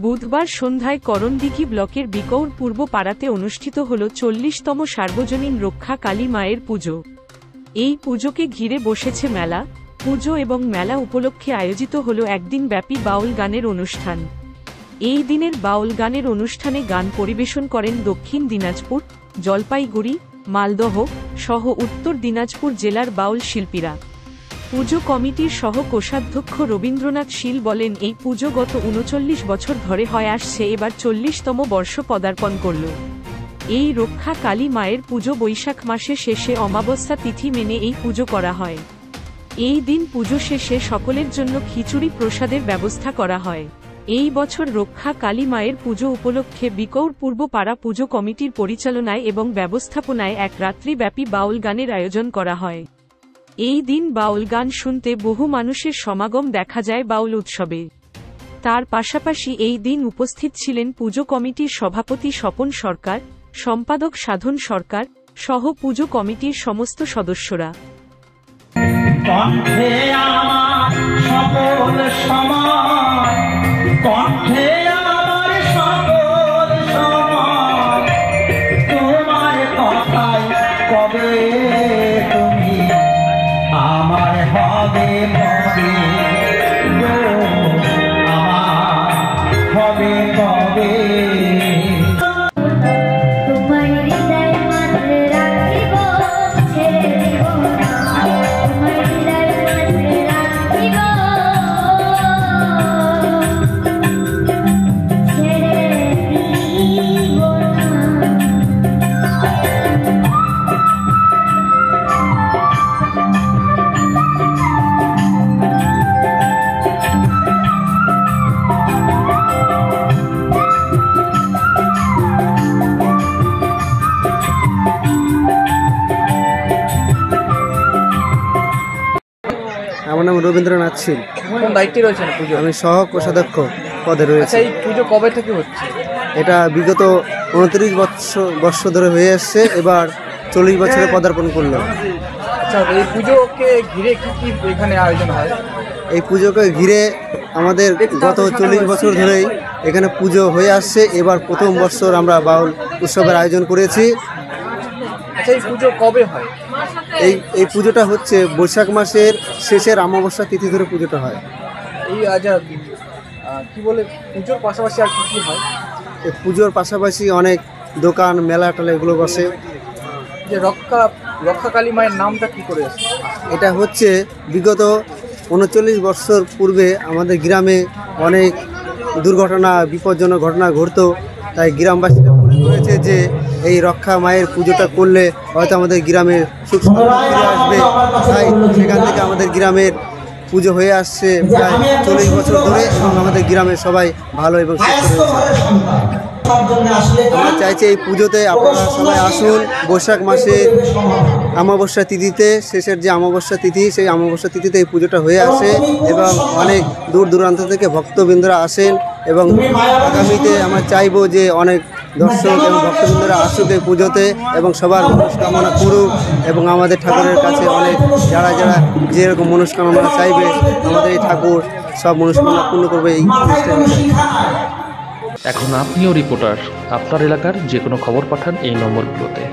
বুধবার সন্ধ্যায় করণদিঘি ব্লকের বিকৌর পূর্ব পাড়াতে অনুষ্ঠিত হল 40তম সার্বজনীন রক্ষা কালী মায়ের পুজো। এই পুজোকে ঘিরে বসেছে মেলা। পুজো এবং মেলা উপলক্ষে আয়োজিত হল একদিন ব্যাপী বাউল গানের অনুষ্ঠান। এই দিনের বাউল গানের অনুষ্ঠানে গান পরিবেশন করেন দক্ষিণ দিনাজপুর, জলপাইগুড়ি, মালদহ সহ উত্তর দিনাজপুর জেলার বাউল শিল্পীরা। পুজো কমিটির সহ কোষাধ্যক্ষ রবীন্দ্রনাথ শীল বলেন, এই পুজো গত ৩৯ বছর ধরে হয় আসছে, এবার 40তম বর্ষ পদার্পণ করল। এই রক্ষা কালী মায়ের পুজো বৈশাখ মাসে শেষে অমাবস্যা তিথি মেনে এই পুজো করা হয়। এই দিন পুজো শেষে সকলের জন্য খিচুড়ি প্রসাদের ব্যবস্থা করা হয়। এই বছর রক্ষা কালী মায়ের পুজো উপলক্ষে বিকৌর পূর্ব পাড়া পুজো কমিটির পরিচালনায় এবং ব্যবস্থাপনায় এক রাত্রিব্যাপী বাউল গানের আয়োজন করা হয়। এই দিন বাউল গান শুনতে বহু মানুষের সমাগম দেখা যায় বাউল উৎসবে। তার পাশাপাশি এই দিন উপস্থিত ছিলেন পুজো কমিটির সভাপতি স্বপন সরকার, সম্পাদক সাধন সরকার সহ পুজো কমিটির সমস্ত সদস্যরা। আমার নাম রবীন্দ্রনাথ শীল। কোন দায়িত্বে রয়েছেন পুজো? আমি সহ কোষাধ্যক্ষ পদে রয়েছি। এই পুজো কবে থেকে হচ্ছে? এটা বিগত 29 বছর ধরে হয়ে আসছে, এবার 40 বছরে পদার্পণ করলো। আচ্ছা, এই পুজোকে ঘিরে কি কি এখানে আয়োজন হয়? এই পুজোকে ঘিরে আমাদের গত 40 বছর ধরেই এখানে পুজো হয়ে আসছে। এবার প্রথম বছর আমরা বাউল উৎসবের আয়োজন করেছি। আচ্ছা, এই পুজো কবে হয়? এই পুজোটা হচ্ছে বৈশাখ মাসের শেষের অমাবস্যা তিথি ধরে পুজোটা হয়। এই কি বলে পুজোর পাশাপাশি আর কি কি হয়? এই পুজোর পাশাপাশি অনেক দোকান মেলা টেলা এগুলো বসে। যে রক্ষা কালী মায়ের নামটা কি করে আছে? এটা হচ্ছে বিগত 39 বছর পূর্বে আমাদের গ্রামে অনেক দুর্ঘটনা, বিপজ্জনক ঘটনা ঘটতো। তাই গ্রামবাসীরা মনে করেছে যে এই রক্ষা মায়ের পুজোটা করলে হয়তো আমাদের গ্রামের সুখ সমৃদ্ধি ফিরে আসবে। তাই সেখান থেকে আমাদের গ্রামের পুজো হয়ে আসছে প্রায় 40 বছর ধরে, এবং আমাদের গ্রামের সবাই ভালো এবং সুস্থ রয়েছে। আমরা চাইছি এই পুজোতে আপনারা সবাই আসুন। বৈশাখ মাসের অমাবস্যা তিথিতে, শেষের যে অমাবস্যা তিথি, সেই অমাবস্যা তিথিতে এই পুজোটা হয়ে আসে এবং অনেক দূর দূরান্ত থেকে ভক্তবৃন্দরা আসেন। এবং আগামীতে আমরা চাইবো যে অনেক দর্শক এবং ভক্তবৃন্দরা আসুক এই পুজোতে এবং সবার মনস্কামনা করুক, এবং আমাদের ঠাকুরের কাছে অনেক যারা যেরকম মনস্কামনা চাইবে আমাদের এই ঠাকুর সব মনস্কামনা পূর্ণ করবে এই অনুষ্ঠানে। এখন আপনিও রিপোর্টার, আপনার এলাকার যে কোনো খবর পাঠান এই নম্বরগুলোতে।